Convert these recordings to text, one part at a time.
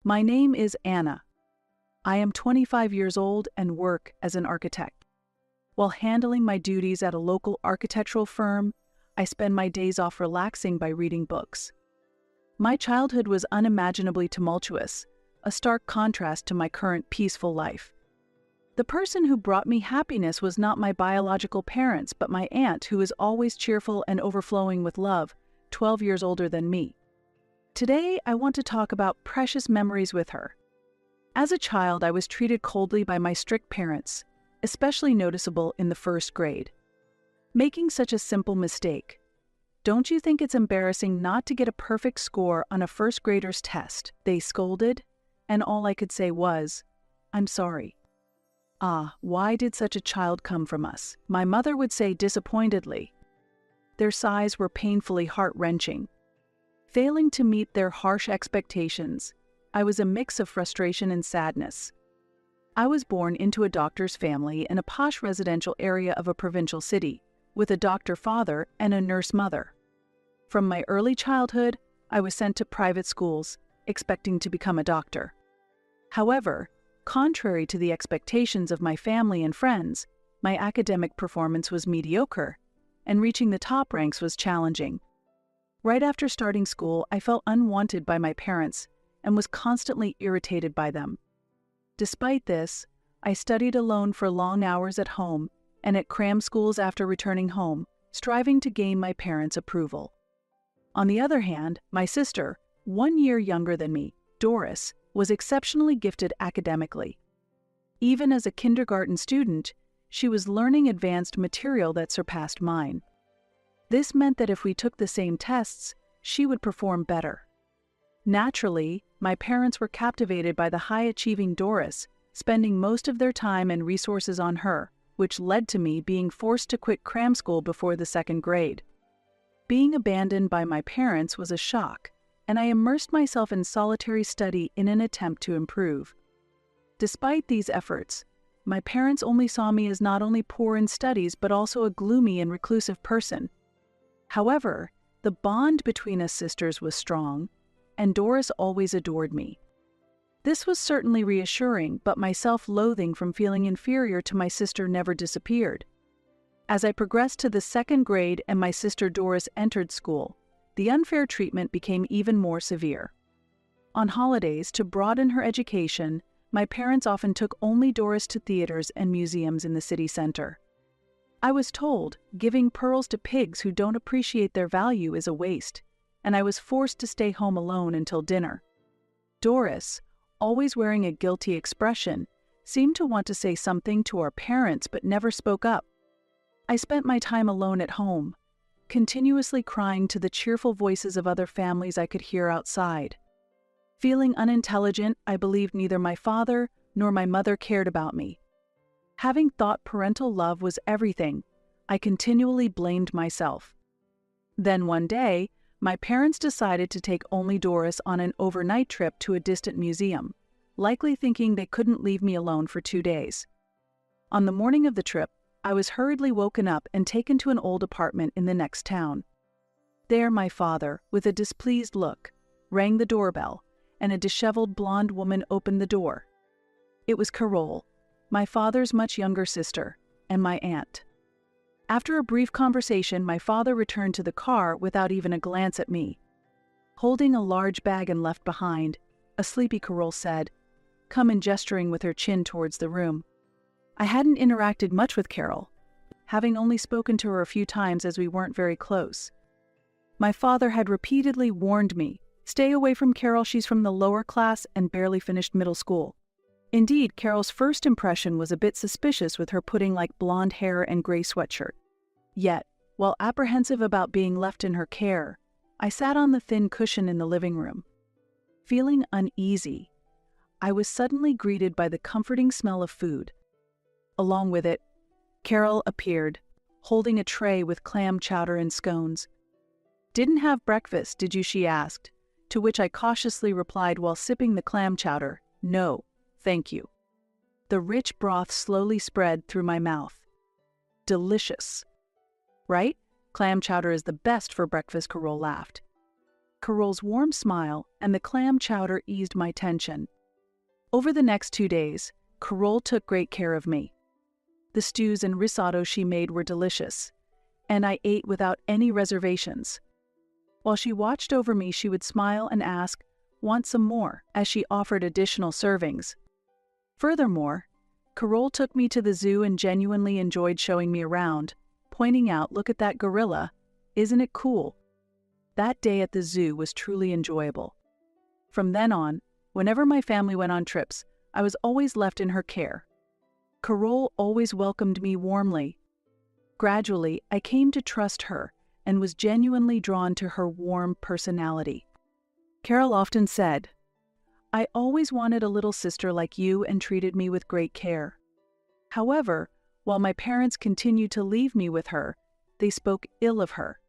My name is Anna. I am 25 years old and work as an architect. While handling my duties at a local architectural firm, I spend my days off relaxing by reading books. My childhood was unimaginably tumultuous, a stark contrast to my current peaceful life. The person who brought me happiness was not my biological parents, but my aunt, who is always cheerful and overflowing with love, 12 years older than me. Today, I want to talk about precious memories with her. As a child, I was treated coldly by my strict parents, especially noticeable in the first grade. Making such a simple mistake. Don't you think it's embarrassing not to get a perfect score on a first grader's test? They scolded, and all I could say was, "I'm sorry." Why did such a child come from us? My mother would say disappointedly. Their sighs were painfully heart-wrenching. Failing to meet their harsh expectations, I was a mix of frustration and sadness. I was born into a doctor's family in a posh residential area of a provincial city, with a doctor father and a nurse mother. From my early childhood, I was sent to private schools, expecting to become a doctor. However, contrary to the expectations of my family and friends, my academic performance was mediocre, and reaching the top ranks was challenging. Right after starting school, I felt unwanted by my parents and was constantly irritated by them. Despite this, I studied alone for long hours at home and at cram schools after returning home, striving to gain my parents' approval. On the other hand, my sister, 1 year younger than me, Doris, was exceptionally gifted academically. Even as a kindergarten student, she was learning advanced material that surpassed mine. This meant that if we took the same tests, she would perform better. Naturally, my parents were captivated by the high-achieving Doris, spending most of their time and resources on her, which led to me being forced to quit cram school before the second grade. Being abandoned by my parents was a shock, and I immersed myself in solitary study in an attempt to improve. Despite these efforts, my parents only saw me as not only poor in studies but also a gloomy and reclusive person. However, the bond between us sisters was strong, and Doris always adored me. This was certainly reassuring, but my self-loathing from feeling inferior to my sister never disappeared. As I progressed to the second grade and my sister Doris entered school, the unfair treatment became even more severe. On holidays, to broaden her education, my parents often took only Doris to theaters and museums in the city center. I was told, giving pearls to pigs who don't appreciate their value is a waste, and I was forced to stay home alone until dinner. Doris, always wearing a guilty expression, seemed to want to say something to our parents but never spoke up. I spent my time alone at home, continuously crying to the cheerful voices of other families I could hear outside. Feeling unintelligent, I believed neither my father nor my mother cared about me. Having thought parental love was everything, I continually blamed myself. Then one day, my parents decided to take only Doris on an overnight trip to a distant museum, likely thinking they couldn't leave me alone for 2 days. On the morning of the trip, I was hurriedly woken up and taken to an old apartment in the next town. There my father, with a displeased look, rang the doorbell, and a disheveled blonde woman opened the door. It was Carole, my father's much younger sister, and my aunt. After a brief conversation, my father returned to the car without even a glance at me. Holding a large bag and left behind, a sleepy Carole said, "Come," and gesturing with her chin towards the room. I hadn't interacted much with Carole, having only spoken to her a few times as we weren't very close. My father had repeatedly warned me, "Stay away from Carole, she's from the lower class and barely finished middle school." Indeed, Carole's first impression was a bit suspicious with her pudding-like blonde hair and gray sweatshirt. Yet, while apprehensive about being left in her care, I sat on the thin cushion in the living room. Feeling uneasy, I was suddenly greeted by the comforting smell of food. Along with it, Carole appeared, holding a tray with clam chowder and scones. "Didn't have breakfast, did you?" she asked, to which I cautiously replied while sipping the clam chowder, "No, thank you." The rich broth slowly spread through my mouth. Delicious. Right? Clam chowder is the best for breakfast, Carole laughed. Carol's warm smile and the clam chowder eased my tension. Over the next 2 days, Carol took great care of me. The stews and risotto she made were delicious, and I ate without any reservations. While she watched over me, she would smile and ask, "Want some more?" as she offered additional servings. Furthermore, Carol took me to the zoo and genuinely enjoyed showing me around, pointing out, "Look at that gorilla. Isn't it cool?" That day at the zoo was truly enjoyable. From then on, whenever my family went on trips, I was always left in her care. Carol always welcomed me warmly. Gradually, I came to trust her and was genuinely drawn to her warm personality. Carol often said, "I always wanted a little sister like you," and treated me with great care. However, while my parents continued to leave me with her, they spoke ill of her.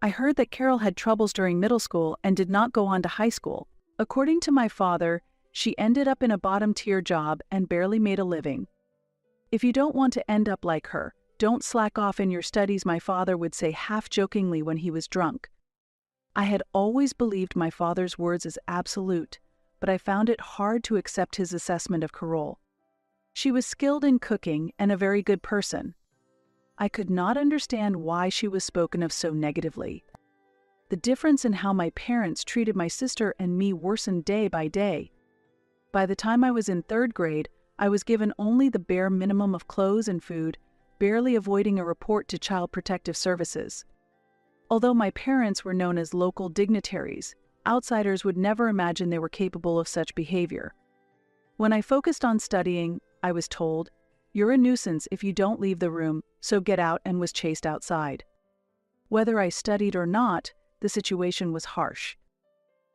I heard that Carol had troubles during middle school and did not go on to high school. According to my father, she ended up in a bottom-tier job and barely made a living. "If you don't want to end up like her, don't slack off in your studies," my father would say half-jokingly when he was drunk. I had always believed my father's words as absolute, but I found it hard to accept his assessment of Carol. She was skilled in cooking and a very good person. I could not understand why she was spoken of so negatively. The difference in how my parents treated my sister and me worsened day by day. By the time I was in 3rd grade, I was given only the bare minimum of clothes and food, barely avoiding a report to Child Protective Services. Although my parents were known as local dignitaries, outsiders would never imagine they were capable of such behavior. When I focused on studying, I was told, "You're a nuisance if you don't leave the room, so get out," and was chased outside. Whether I studied or not, the situation was harsh.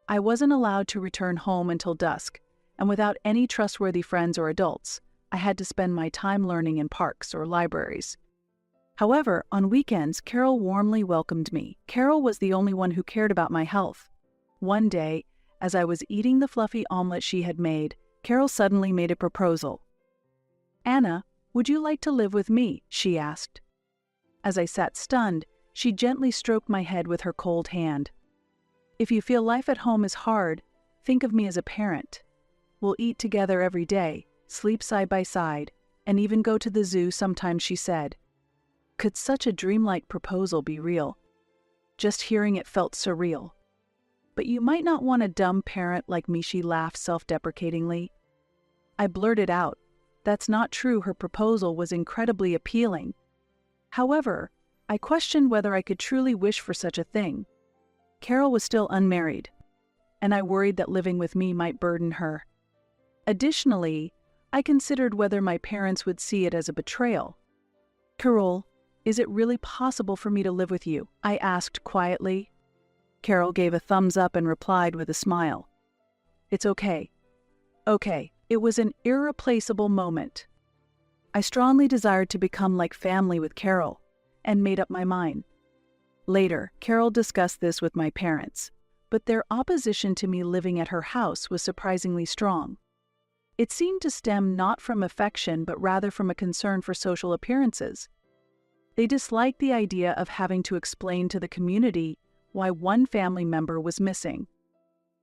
I wasn't allowed to return home until dusk, and without any trustworthy friends or adults, I had to spend my time learning in parks or libraries. However, on weekends, Carol warmly welcomed me. Carol was the only one who cared about my health. One day, as I was eating the fluffy omelet she had made, Carol suddenly made a proposal. "Anna, would you like to live with me?" she asked. As I sat stunned, she gently stroked my head with her cold hand. "If you feel life at home is hard, think of me as a parent. We'll eat together every day, sleep side by side, and even go to the zoo sometimes," she said. Could such a dreamlike proposal be real? Just hearing it felt surreal. "But you might not want a dumb parent like me," she laughed self-deprecatingly. I blurted out, "That's not true." Her proposal was incredibly appealing. However, I questioned whether I could truly wish for such a thing. Carol was still unmarried, and I worried that living with me might burden her. Additionally, I considered whether my parents would see it as a betrayal. "Carol, is it really possible for me to live with you?" I asked quietly. Carol gave a thumbs up and replied with a smile. "It's okay. Okay." It was an irreplaceable moment. I strongly desired to become like family with Carol, and made up my mind. Later, Carol discussed this with my parents, but their opposition to me living at her house was surprisingly strong. It seemed to stem not from affection but rather from a concern for social appearances. They disliked the idea of having to explain to the community why one family member was missing.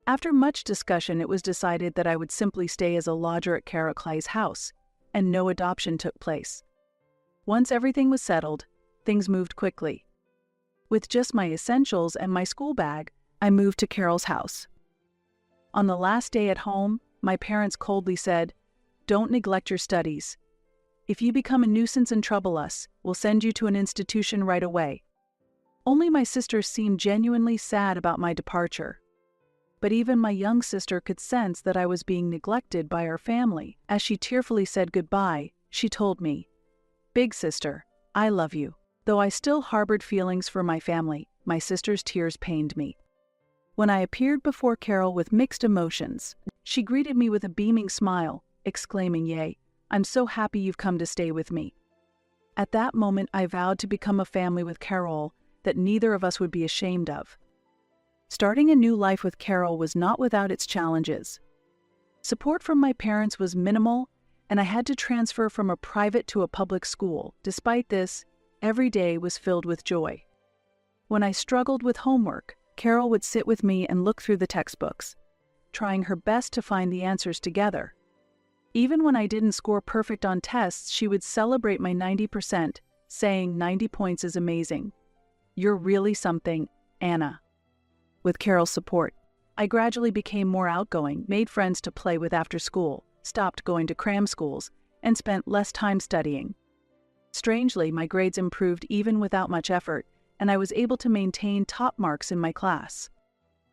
After much discussion, it was decided that I would simply stay as a lodger at Carol Clay's house, and no adoption took place. Once everything was settled, things moved quickly. With just my essentials and my school bag, I moved to Carol's house. On the last day at home, my parents coldly said, "Don't neglect your studies. If you become a nuisance and trouble us, we'll send you to an institution right away." Only my sister seemed genuinely sad about my departure. But even my young sister could sense that I was being neglected by our family. As she tearfully said goodbye, she told me, "Big sister, I love you." Though I still harbored feelings for my family, my sister's tears pained me. When I appeared before Carol with mixed emotions, she greeted me with a beaming smile, exclaiming, "Yay, I'm so happy you've come to stay with me." At that moment, I vowed to become a family with Carol that neither of us would be ashamed of. Starting a new life with Carol was not without its challenges. Support from my parents was minimal, and I had to transfer from a private to a public school. Despite this, every day was filled with joy. When I struggled with homework, Carol would sit with me and look through the textbooks, trying her best to find the answers together. Even when I didn't score perfect on tests, she would celebrate my 90%, saying 90 points is amazing. You're really something, Anna. With Carol's support, I gradually became more outgoing, made friends to play with after school, stopped going to cram schools, and spent less time studying. Strangely, my grades improved even without much effort, and I was able to maintain top marks in my class.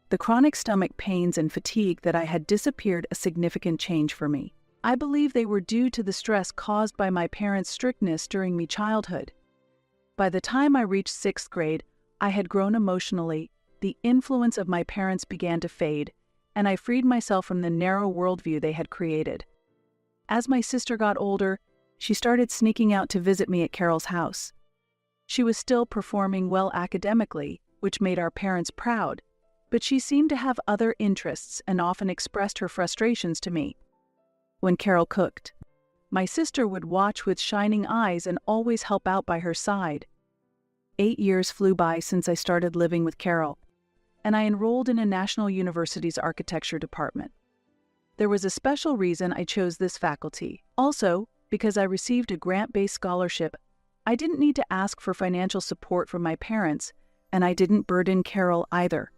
The chronic stomach pains and fatigue that I had disappeared a significant change for me. I believe they were due to the stress caused by my parents' strictness during my childhood. By the time I reached 6th grade, I had grown emotionally, the influence of my parents began to fade, and I freed myself from the narrow worldview they had created. As my sister got older, she started sneaking out to visit me at Carol's house. She was still performing well academically, which made our parents proud, but she seemed to have other interests and often expressed her frustrations to me. When Carol cooked, my sister would watch with shining eyes and always help out by her side. 8 years flew by since I started living with Carol, and I enrolled in a national university's architecture department. There was a special reason I chose this faculty. Also, because I received a grant-based scholarship, I didn't need to ask for financial support from my parents, and I didn't burden Carol either.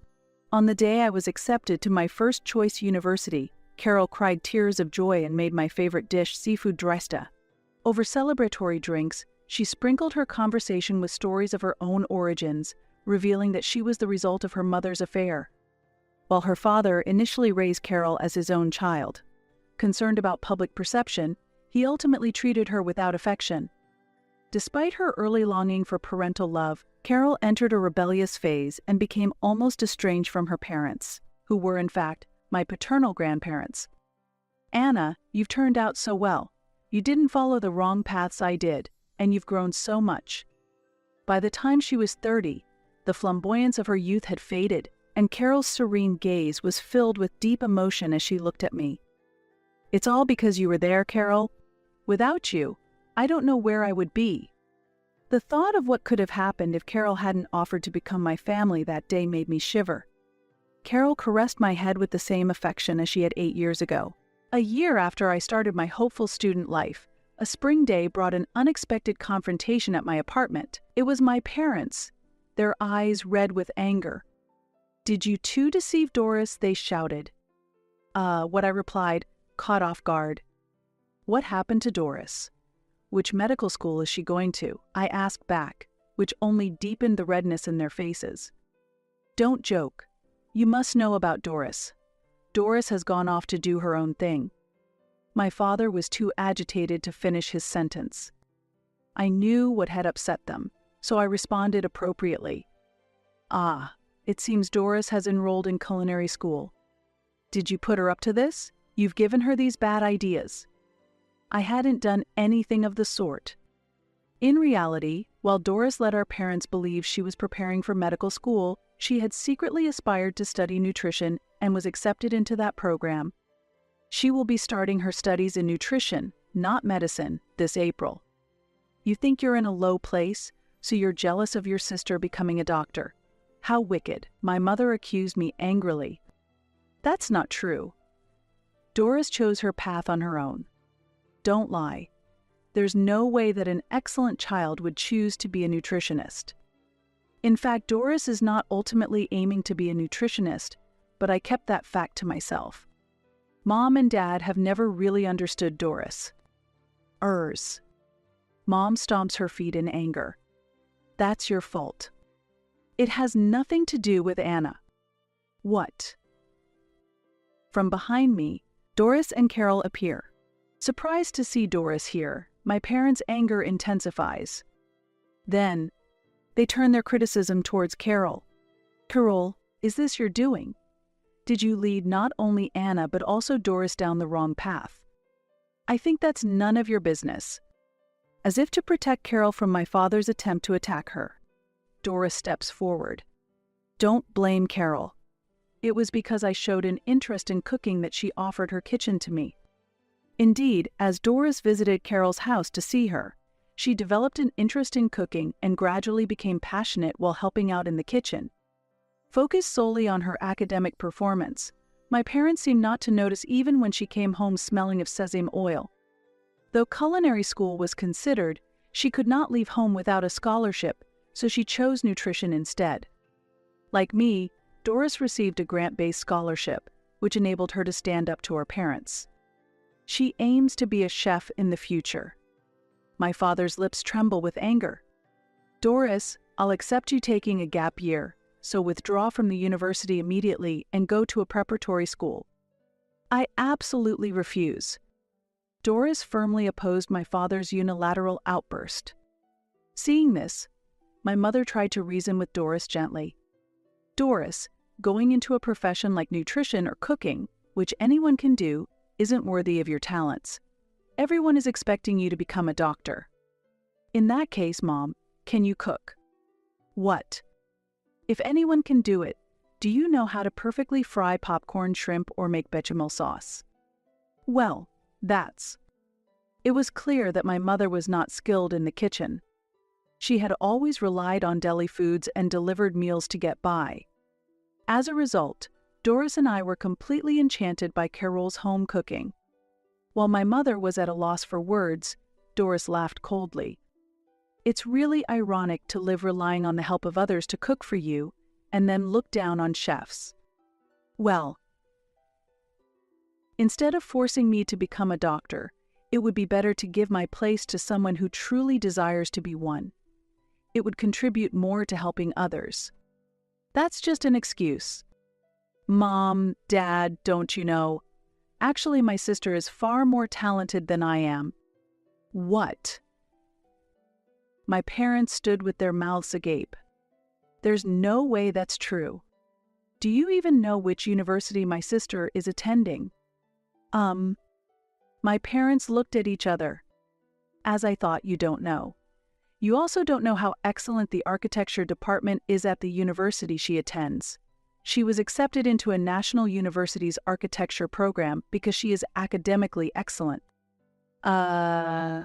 On the day I was accepted to my first choice university, Carol cried tears of joy and made my favorite dish, seafood dresta. Over celebratory drinks, she sprinkled her conversation with stories of her own origins, revealing that she was the result of her mother's affair. While her father initially raised Carol as his own child, concerned about public perception, he ultimately treated her without affection. Despite her early longing for parental love, Carol entered a rebellious phase and became almost estranged from her parents, who were, in fact, my paternal grandparents. Anna, you've turned out so well. You didn't follow the wrong paths I did, and you've grown so much. By the time she was 30, the flamboyance of her youth had faded, and Carol's serene gaze was filled with deep emotion as she looked at me. It's all because you were there, Carol. Without you, I don't know where I would be. The thought of what could have happened if Carol hadn't offered to become my family that day made me shiver. Carol caressed my head with the same affection as she had 8 years ago. A year after I started my hopeful student life, a spring day brought an unexpected confrontation at my apartment. It was my parents, their eyes red with anger. "Did you too deceive Doris?" they shouted. What I replied, caught off guard. "What happened to Doris? Which medical school is she going to?" I asked back, which only deepened the redness in their faces. "Don't joke. You must know about Doris. Doris has gone off to do her own thing." My father was too agitated to finish his sentence. I knew what had upset them, so I responded appropriately. It seems Doris has enrolled in culinary school. Did you put her up to this? You've given her these bad ideas." I hadn't done anything of the sort. In reality, while Doris let our parents believe she was preparing for medical school, she had secretly aspired to study nutrition and was accepted into that program. She will be starting her studies in nutrition, not medicine, this April. You think you're in a low place, so you're jealous of your sister becoming a doctor. How wicked, my mother accused me angrily. That's not true. Doris chose her path on her own. Don't lie. There's no way that an excellent child would choose to be a nutritionist. In fact, Doris is not ultimately aiming to be a nutritionist, but I kept that fact to myself. Mom and Dad have never really understood Doris. Mom stomps her feet in anger. That's your fault. It has nothing to do with Anna. What? From behind me, Doris and Carol appear. Surprised to see Doris here, my parents' anger intensifies. Then, they turn their criticism towards Carol. "Carol, is this your doing? Did you lead not only Anna but also Doris down the wrong path? I think that's none of your business." As if to protect Carol from my father's attempt to attack her, Doris steps forward. "Don't blame Carol. It was because I showed an interest in cooking that she offered her kitchen to me." Indeed, as Doris visited Carol's house to see her, she developed an interest in cooking and gradually became passionate while helping out in the kitchen. Focused solely on her academic performance, my parents seemed not to notice even when she came home smelling of sesame oil. Though culinary school was considered, she could not leave home without a scholarship, so she chose nutrition instead. Like me, Doris received a grant-based scholarship, which enabled her to stand up to her parents. She aims to be a chef in the future. My father's lips tremble with anger. Doris, I'll accept you taking a gap year, so withdraw from the university immediately and go to a preparatory school. I absolutely refuse. Doris firmly opposed my father's unilateral outburst. Seeing this, my mother tried to reason with Doris gently. Doris, going into a profession like nutrition or cooking, which anyone can do, isn't worthy of your talents. Everyone is expecting you to become a doctor. In that case, Mom, can you cook? What? If anyone can do it, do you know how to perfectly fry popcorn, shrimp, or make bechamel sauce? Well, It was clear that my mother was not skilled in the kitchen. She had always relied on deli foods and delivered meals to get by. As a result, Doris and I were completely enchanted by Carol's home cooking. While my mother was at a loss for words, Doris laughed coldly. It's really ironic to live relying on the help of others to cook for you, and then look down on chefs. Well, instead of forcing me to become a doctor, it would be better to give my place to someone who truly desires to be one. It would contribute more to helping others. That's just an excuse. Mom, Dad, don't you know? Actually, my sister is far more talented than I am. What? My parents stood with their mouths agape. There's no way that's true. Do you even know which university my sister is attending? My parents looked at each other. As I thought, you don't know. You also don't know how excellent the architecture department is at the university she attends. She was accepted into a national university's architecture program because she is academically excellent. While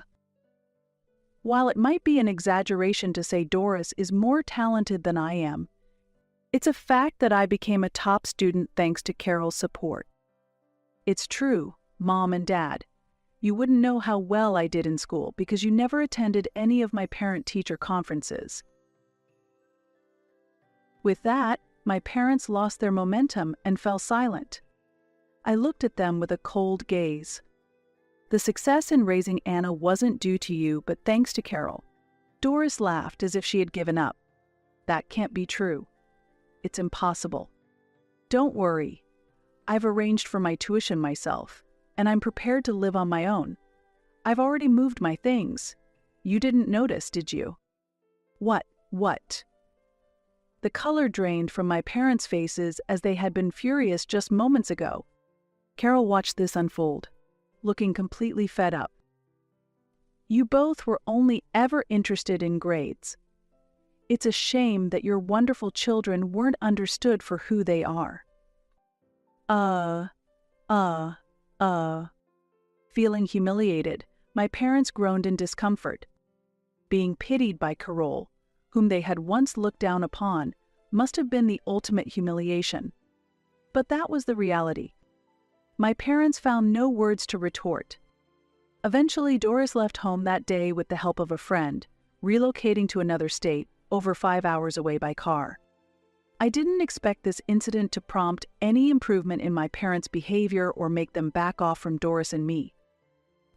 it might be an exaggeration to say Doris is more talented than I am, it's a fact that I became a top student thanks to Carol's support. It's true, Mom and Dad. You wouldn't know how well I did in school because you never attended any of my parent-teacher conferences. With that, my parents lost their momentum and fell silent. I looked at them with a cold gaze. The success in raising Anna wasn't due to you, but thanks to Carol. Doris laughed as if she had given up. That can't be true. It's impossible. Don't worry. I've arranged for my tuition myself, and I'm prepared to live on my own. I've already moved my things. You didn't notice, did you? What? The color drained from my parents' faces as they had been furious just moments ago. Carol watched this unfold, looking completely fed up. You both were only ever interested in grades. It's a shame that your wonderful children weren't understood for who they are. Feeling humiliated, my parents groaned in discomfort. Being pitied by Carol, whom they had once looked down upon, must have been the ultimate humiliation. But that was the reality. My parents found no words to retort. Eventually, Doris left home that day with the help of a friend, relocating to another state, over 5 hours away by car. I didn't expect this incident to prompt any improvement in my parents' behavior or make them back off from Doris and me.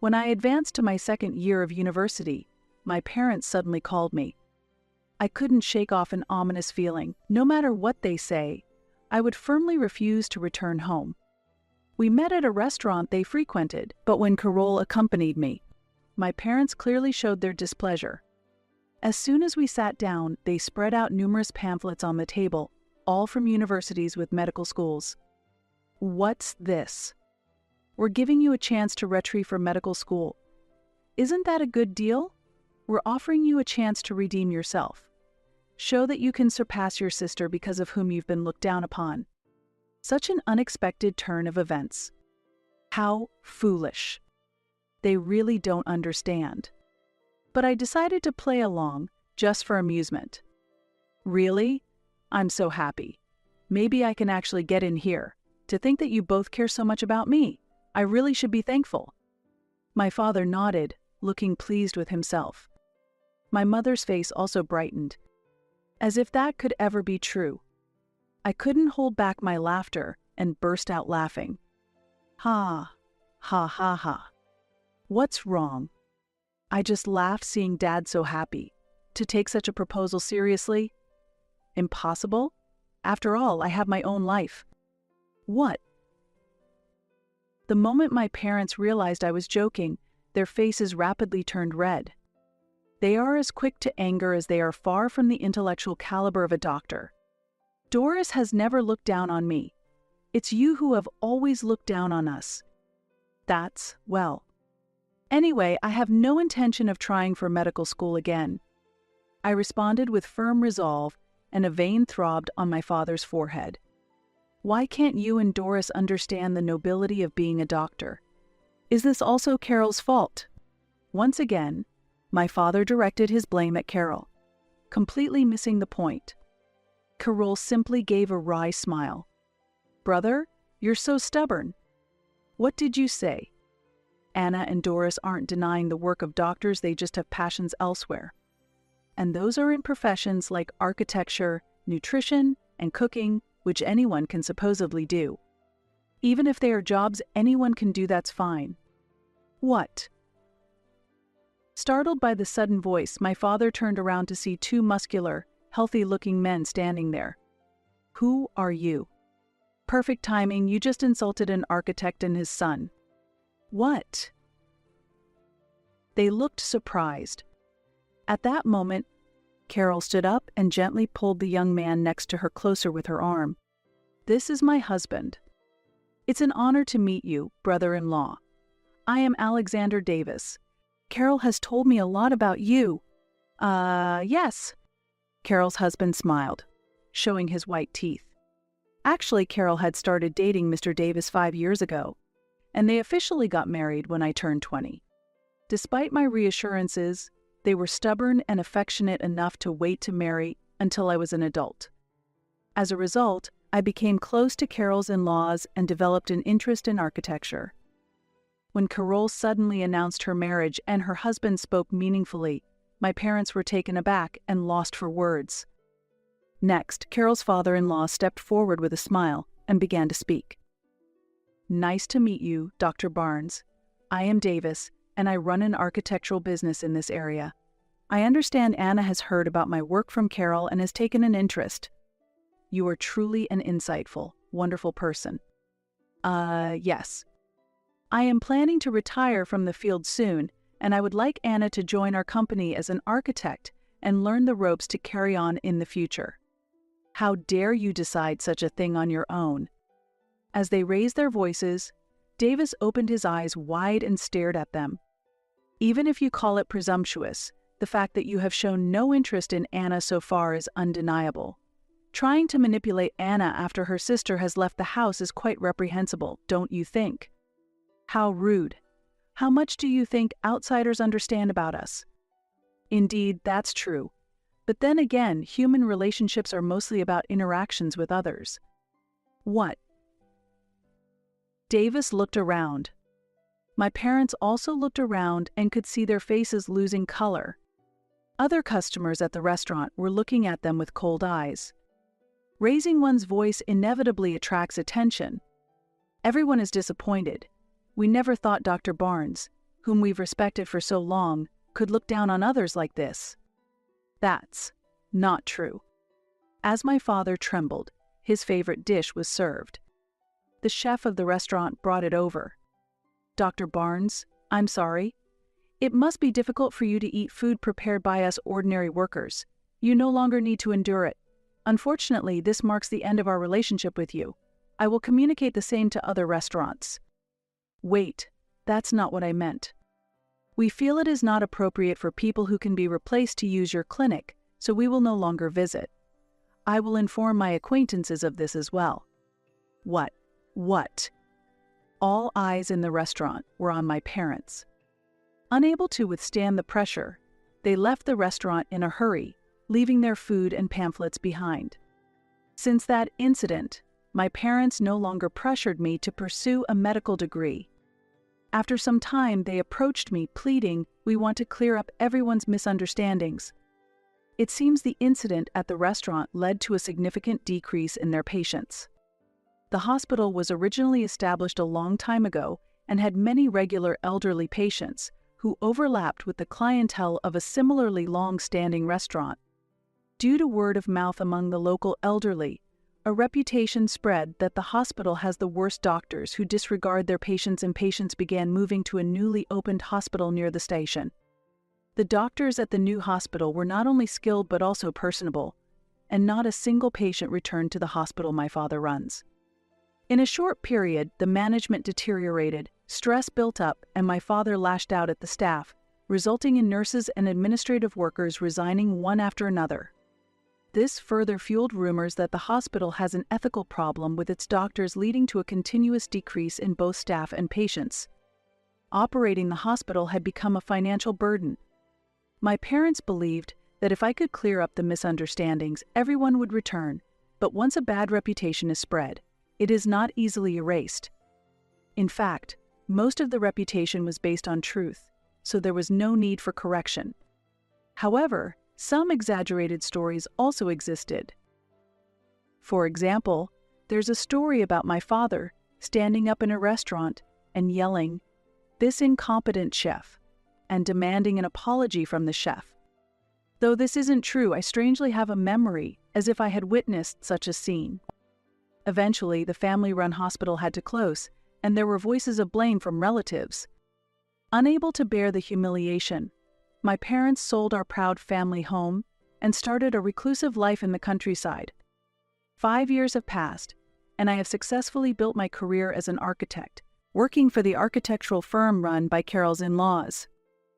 When I advanced to my second year of university, my parents suddenly called me. I couldn't shake off an ominous feeling. No matter what they say, I would firmly refuse to return home. We met at a restaurant they frequented, but when Carol accompanied me, my parents clearly showed their displeasure. As soon as we sat down, they spread out numerous pamphlets on the table, all from universities with medical schools. What's this? We're giving you a chance to retrieve for medical school. Isn't that a good deal? We're offering you a chance to redeem yourself. Show that you can surpass your sister because of whom you've been looked down upon. Such an unexpected turn of events. How foolish. They really don't understand. But I decided to play along, just for amusement. Really? I'm so happy. Maybe I can actually get in here. To think that you both care so much about me. I really should be thankful." My father nodded, looking pleased with himself. My mother's face also brightened. As if that could ever be true. I couldn't hold back my laughter and burst out laughing. Ha, ha, ha, ha. What's wrong? I just laughed seeing Dad so happy. To take such a proposal seriously? Impossible? After all, I have my own life. What? The moment my parents realized I was joking, their faces rapidly turned red. They are as quick to anger as they are far from the intellectual caliber of a doctor. Doris has never looked down on me. It's you who have always looked down on us. That's, well. Anyway, I have no intention of trying for medical school again. I responded with firm resolve, and a vein throbbed on my father's forehead. Why can't you and Doris understand the nobility of being a doctor? Is this also Carol's fault? Once again, my father directed his blame at Carol, completely missing the point. Carol simply gave a wry smile. "Brother, you're so stubborn. What did you say? Anna and Doris aren't denying the work of doctors, they just have passions elsewhere. And those are in professions like architecture, nutrition, and cooking, which anyone can supposedly do. Even if they are jobs anyone can do, that's fine. What?" Startled by the sudden voice, my father turned around to see two muscular, healthy-looking men standing there. "Who are you?" "Perfect timing, you just insulted an architect and his son." "What?" They looked surprised. At that moment, Carol stood up and gently pulled the young man next to her closer with her arm. "This is my husband. It's an honor to meet you, brother-in-law. I am Alexander Davis. Carol has told me a lot about you." Yes." Carol's husband smiled, showing his white teeth. Actually, Carol had started dating Mr. Davis 5 years ago, and they officially got married when I turned 20. Despite my reassurances, they were stubborn and affectionate enough to wait to marry until I was an adult. As a result, I became close to Carol's in-laws and developed an interest in architecture. When Carol suddenly announced her marriage and her husband spoke meaningfully, my parents were taken aback and lost for words. Next, Carol's father-in-law stepped forward with a smile and began to speak. "Nice to meet you, Dr. Barnes. I am Davis, and I run an architectural business in this area. I understand Anna has heard about my work from Carol and has taken an interest. You are truly an insightful, wonderful person." Yes. "I am planning to retire from the field soon, and I would like Anna to join our company as an architect and learn the ropes to carry on in the future." "How dare you decide such a thing on your own?" As they raised their voices, Davis opened his eyes wide and stared at them. "Even if you call it presumptuous, the fact that you have shown no interest in Anna so far is undeniable. Trying to manipulate Anna after her sister has left the house is quite reprehensible, don't you think? How rude. How much do you think outsiders understand about us?" "Indeed, that's true. But then again, human relationships are mostly about interactions with others." "What?" Davis looked around. My parents also looked around and could see their faces losing color. Other customers at the restaurant were looking at them with cold eyes. Raising one's voice inevitably attracts attention. Everyone is disappointed. We never thought Dr. Barnes, whom we've respected for so long, could look down on others like this. That's not true. As my father trembled, his favorite dish was served. The chef of the restaurant brought it over. "Dr. Barnes, I'm sorry. It must be difficult for you to eat food prepared by us ordinary workers. You no longer need to endure it. Unfortunately, this marks the end of our relationship with you. I will communicate the same to other restaurants." "Wait, that's not what I meant. We feel it is not appropriate for people who can be replaced to use your clinic, so we will no longer visit. I will inform my acquaintances of this as well." What? All eyes in the restaurant were on my parents. Unable to withstand the pressure, they left the restaurant in a hurry, leaving their food and pamphlets behind. Since that incident, my parents no longer pressured me to pursue a medical degree. After some time, they approached me pleading, "We want to clear up everyone's misunderstandings." It seems the incident at the restaurant led to a significant decrease in their patients. The hospital was originally established a long time ago and had many regular elderly patients who overlapped with the clientele of a similarly long-standing restaurant. Due to word of mouth among the local elderly, a reputation spread that the hospital has the worst doctors who disregard their patients, and patients began moving to a newly opened hospital near the station. The doctors at the new hospital were not only skilled but also personable, and not a single patient returned to the hospital my father runs. In a short period, the management deteriorated, stress built up, and my father lashed out at the staff, resulting in nurses and administrative workers resigning one after another. This further fueled rumors that the hospital has an ethical problem with its doctors, leading to a continuous decrease in both staff and patients. Operating the hospital had become a financial burden. My parents believed that if I could clear up the misunderstandings, everyone would return, but once a bad reputation is spread, it is not easily erased. In fact, most of the reputation was based on truth, so there was no need for correction. However, some exaggerated stories also existed. For example, there's a story about my father standing up in a restaurant and yelling, "This incompetent chef," and demanding an apology from the chef. Though this isn't true, I strangely have a memory as if I had witnessed such a scene. Eventually, the family-run hospital had to close, and there were voices of blame from relatives. Unable to bear the humiliation, my parents sold our proud family home and started a reclusive life in the countryside. 5 years have passed, and I have successfully built my career as an architect, working for the architectural firm run by Carol's in-laws.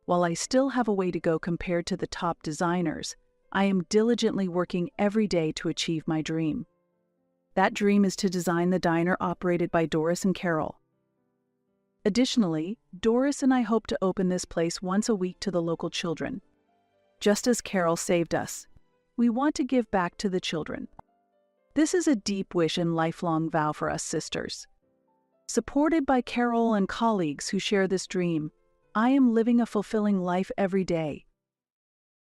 While I still have a way to go compared to the top designers, I am diligently working every day to achieve my dream. That dream is to design the diner operated by Doris and Carol. Additionally, Doris and I hope to open this place once a week to the local children. Just as Carol saved us, we want to give back to the children. This is a deep wish and lifelong vow for us sisters. Supported by Carol and colleagues who share this dream, I am living a fulfilling life every day,